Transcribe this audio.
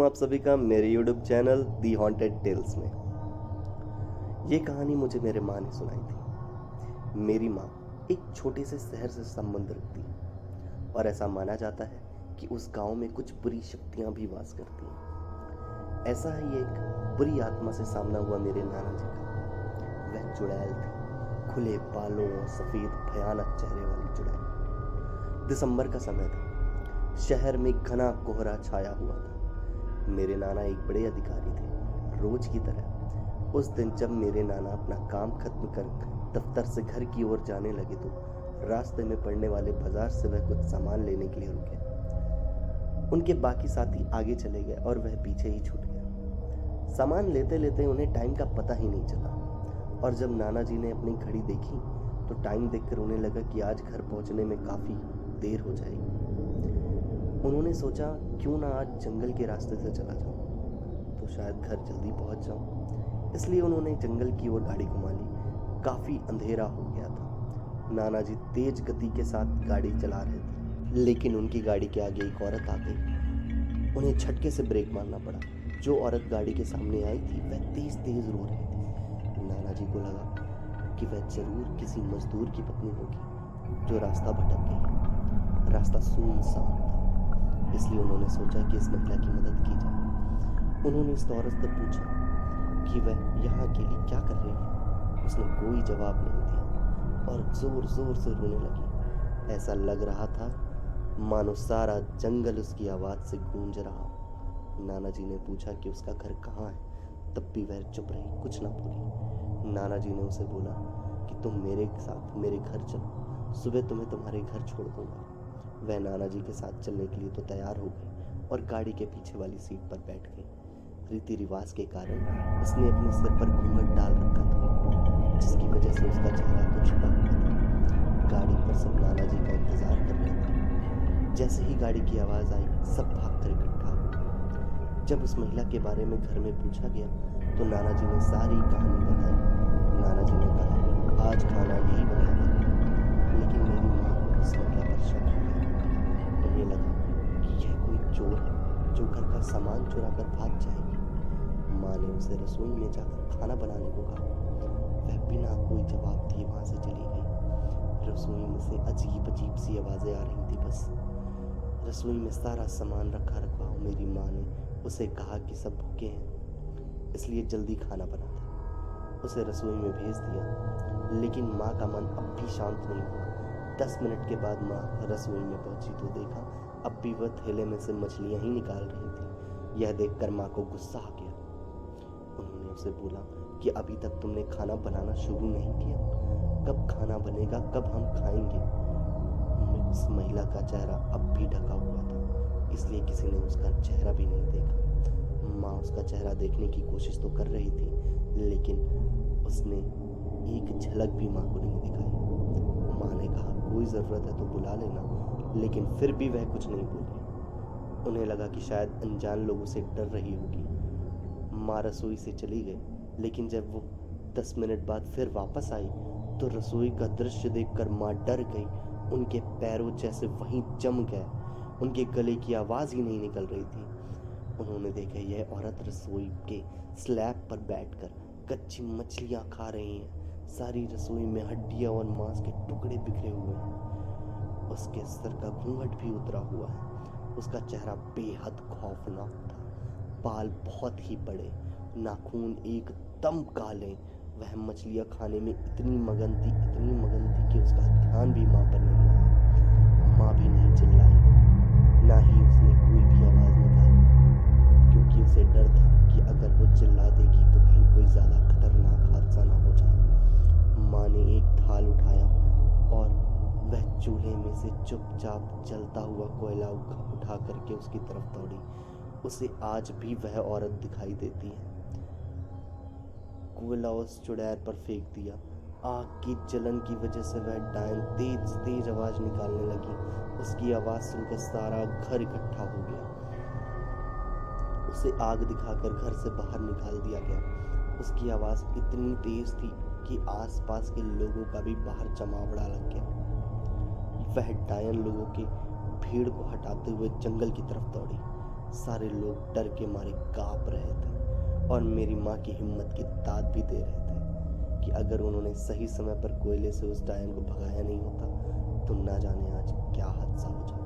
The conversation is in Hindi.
आप सभी का मेरे YouTube चैनल दी हॉन्टेड टेल्स में। ये कहानी मुझे मेरे माँ ने सुनाई थी। मेरी माँ एक छोटे से शहर से संबंध रखती है और ऐसा माना जाता है कि उस गांव में कुछ बुरी शक्तियां भी वास करती हैं। ऐसा ही एक बुरी आत्मा से सामना हुआ मेरे नाना जी का। वह चुड़ैल थी, खुले बालों और सफेद भयानक चेहरे वाली चुड़ैल। दिसंबर का समय था। शहर में घना कोहरा छाया हुआ था। मेरे नाना एक बड़े अधिकारी थे। रोज की तरह उस दिन जब मेरे नाना अपना काम खत्म कर दफ्तर से घर की ओर जाने लगे तो रास्ते में पड़ने वाले बाजार से वह कुछ सामान लेने के लिए रुके। उनके बाकी साथी आगे चले गए और वह पीछे ही छूट गया। सामान लेते लेते उन्हें टाइम का पता ही नहीं चला और जब नाना जी ने अपनी घड़ी देखी तो टाइम देखकर उन्हें लगा कि आज घर पहुंचने में काफी देर हो जाएगी। उन्होंने सोचा क्यों ना आज जंगल के रास्ते से चला जाऊं तो शायद घर जल्दी पहुंच जाऊं। इसलिए उन्होंने जंगल की ओर गाड़ी घुमा ली। काफी अंधेरा हो गया था। नाना जी तेज गति के साथ गाड़ी चला रहे थे, लेकिन उनकी गाड़ी के आगे एक औरत आ गई। उन्हें झटके से ब्रेक मारना पड़ा। जो औरत गाड़ी के सामने आई थी वह तेज तेज रो रही थी। नाना जी को लगा कि वह जरूर किसी मजदूर की पत्नी होगी जो रास्ता भटक गई। रास्ता सुनसान था, इसलिए उन्होंने सोचा कि इस महिला की मदद की जाए। उन्होंने इस औरत से पूछा कि वह यहाँ अकेली क्या कर रही है। उसने कोई जवाब नहीं दिया और जोर जोर से रोने लगी। ऐसा लग रहा था मानो सारा जंगल उसकी आवाज से गूंज रहा। नाना जी ने पूछा कि उसका घर कहाँ है, तब भी वह चुप रही, कुछ ना बोली। नाना जी ने उसे बोला कि तुम मेरे साथ मेरे घर चलो, सुबह तुम्हें तुम्हारे घर छोड़ दूंगा। वह नाना जी के साथ चलने के लिए तो तैयार हो गई और गाड़ी के पीछे वाली सीट पर बैठ गई। रीति रिवाज के कारण उसने अपने सिर पर घूंघट डाल रखा था, जिसकी वजह से उसका चेहरा तो छुपा हुआ था। गाड़ी पर सब नाना जी का इंतजार कर रहे थे। जैसे ही गाड़ी की आवाज आई सब भागकर इकट्ठा हुए। जब उस महिला के बारे में घर में पूछा गया तो नाना जी ने सारी कहानी बताई। नाना जी ने कहा आज खाना यही बनाएगा, लेकिन मेरी माँ को इस महिला पर शक हो गया। उन्हें लगा कि यह कोई चोर है जो घर का सामान चुरा कर भाग जाएगी। माँ ने उसे रसोई में जाकर खाना बनाने को कहा। वह बिना कोई जवाब दिए वहां से चली गई। रसोई में से अजीब अजीब सी आवाजें आ रही थी। बस रसोई में सारा सामान रखा रखा हो। मेरी माँ ने उसे कहा कि सब भूखे हैं, इसलिए जल्दी खाना बना दे। उसे रसोई में भेज दिया, लेकिन माँ का मन अब भी शांत नहीं हुआ। 10 मिनट के बाद माँ रसोई में पहुंची तो देखा अब भी वह थैले में से मछलियां ही निकाल रही थी। यह देखकर माँ को गुस्सा आ गया। उन्होंने उसे बोला कि अभी तक तुमने खाना बनाना शुरू नहीं किया, कब खाना बनेगा, कब हम खाएंगे। उस महिला का चेहरा अब भी ढका हुआ था, इसलिए किसी ने उसका चेहरा भी नहीं देखा। माँ उसका चेहरा देखने की कोशिश तो कर रही थी, लेकिन उसने एक झलक भी माँ को नहीं दिखाई। माँ ने कहा कोई ज़रूरत है तो बुला लेना, लेकिन फिर भी वह कुछ नहीं बोली। उन्हें लगा कि शायद अनजान लोगों से डर रही होगी। माँ रसोई से चली गई, लेकिन जब वो 10 मिनट बाद फिर वापस आई तो रसोई का दृश्य देखकर माँ डर गई। उनके पैरों जैसे वहीं जम गए। उनके गले की आवाज़ ही नहीं निकल रही थी। उन्होंने देखा यह औरत रसोई के स्लैब पर बैठकर कच्ची मछलियाँ खा रही है। सारी रसोई में हड्डियाँ और मांस के टुकड़े बिखरे हुए हैं। उसके सर का घूंघट भी उतरा हुआ है। उसका चेहरा बेहद खौफनाक था। बाल बहुत ही बड़े, नाखून एकदम काले। वह मछलियाँ खाने में इतनी मगन थी कि उसका ध्यान भी माँ पर नहीं आया। माँ भी नहीं चिल्लाई, ना ही उसने कोई भी आवाज़ निकाली, क्योंकि उसे डर था कि अगर वो चिल्ला देगी तो कहीं कोई ज़्यादा खतरनाक हादसा ना हो जाए। माँ ने एक थाल उठाया और वह चूल्हे में से चुपचाप जलता हुआ कोयला उठा करके उसकी तरफ दौड़ी। उसे आज भी वह औरत दिखाई देती है। कोयला उस चुड़ैल पर फेंक दिया। आग की जलन की वजह से वह डायन तेज तेज आवाज निकालने लगी। उसकी आवाज सुनकर सारा घर इकट्ठा हो गया। उसे आग दिखाकर घर से बाहर निकाल दिया गया। उसकी आवाज इतनी तेज थी कि आसपास के लोगों का भी बाहर जमावड़ा लग गया। वह डायन लोगों के भीड़ को हटाते हुए जंगल की तरफ दौड़ी। सारे लोग डर के मारे कांप रहे थे और मेरी माँ की हिम्मत की दाद भी दे रहे थे कि अगर उन्होंने सही समय पर कोयले से उस डायन को भगाया नहीं होता तो ना जाने आज क्या हादसा हो जाता।